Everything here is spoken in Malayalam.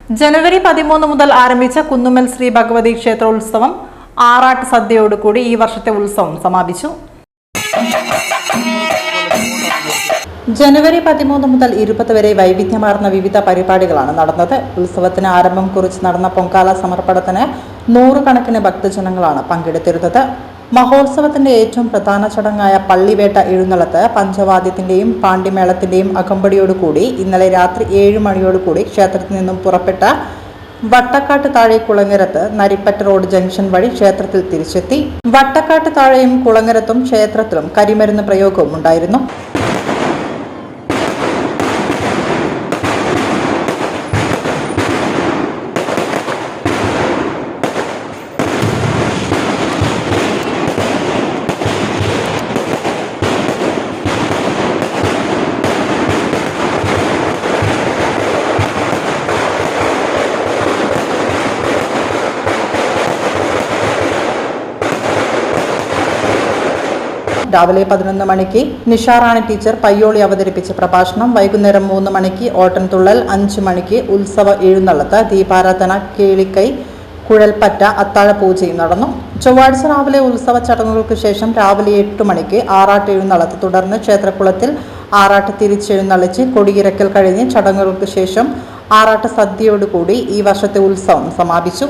ജനുവരി 13 മുതൽ ആരംഭിച്ച കുന്നുമ്മൽ ശ്രീ ഭഗവതി ക്ഷേത്രോത്സവം ആറാട്ട് സദ്യയോടുകൂടി ഈ വർഷത്തെ ഉത്സവം സമാപിച്ചു. ജനുവരി 13 മുതൽ 20 വരെ വൈവിധ്യമാർന്ന വിവിധ പരിപാടികളാണ് നടന്നത്. ഉത്സവത്തിന് ആരംഭം കുറിച്ച് നടന്ന പൊങ്കാല സമർപ്പണത്തിന് 100 കണക്കിന് ഭക്തജനങ്ങളാണ് പങ്കെടുത്തിരുന്നത്. മഹോത്സവത്തിന്റെ ഏറ്റവും പ്രധാന ചടങ്ങായ പള്ളിവേട്ട എഴുന്നള്ളത്ത് പഞ്ചവാദ്യത്തിന്റെയും പാണ്ടിമേളത്തിന്റെയും അകമ്പടിയോടുകൂടി ഇന്നലെ രാത്രി 7 മണിയോടുകൂടി ക്ഷേത്രത്തിൽ നിന്നും പുറപ്പെട്ട വട്ടക്കാട്ട് താഴെ കുളങ്ങരത്ത് നരിപ്പറ്റ റോഡ് ജംഗ്ഷൻ വഴി ക്ഷേത്രത്തിൽ തിരിച്ചെത്തി. വട്ടക്കാട്ട് താഴെയും കുളങ്ങരത്തും ക്ഷേത്രത്തിലും കരിമരുന്ന് പ്രയോഗവും ഉണ്ടായിരുന്നു. രാവിലെ 11 മണിക്ക് നിഷാറാണി ടീച്ചർ പയ്യോളി അവതരിപ്പിച്ച പ്രഭാഷണം, വൈകുന്നേരം 3 മണിക്ക് ഓട്ടൻതുള്ളൽ, 5 മണിക്ക് ഉത്സവ എഴുന്നള്ളത്ത്, ദീപാരാധന, കേളിക്കൈ, കുഴൽപ്പറ്റ, അത്താഴ പൂജയും നടന്നു. ചൊവ്വാഴ്ച രാവിലെ ഉത്സവ ചടങ്ങുകൾക്ക് ശേഷം രാവിലെ 8 മണിക്ക് ആറാട്ട് എഴുന്നള്ളത്ത്, തുടർന്ന് ക്ഷേത്രക്കുളത്തിൽ ആറാട്ട് തിരിച്ചെഴുന്നള്ളിച്ച് കൊടിയിറക്കൽ കഴിഞ്ഞ് ചടങ്ങുകൾക്ക് ശേഷം ആറാട്ട് സദ്യയോടുകൂടി ഈ വർഷത്തെ ഉത്സവം സമാപിച്ചു.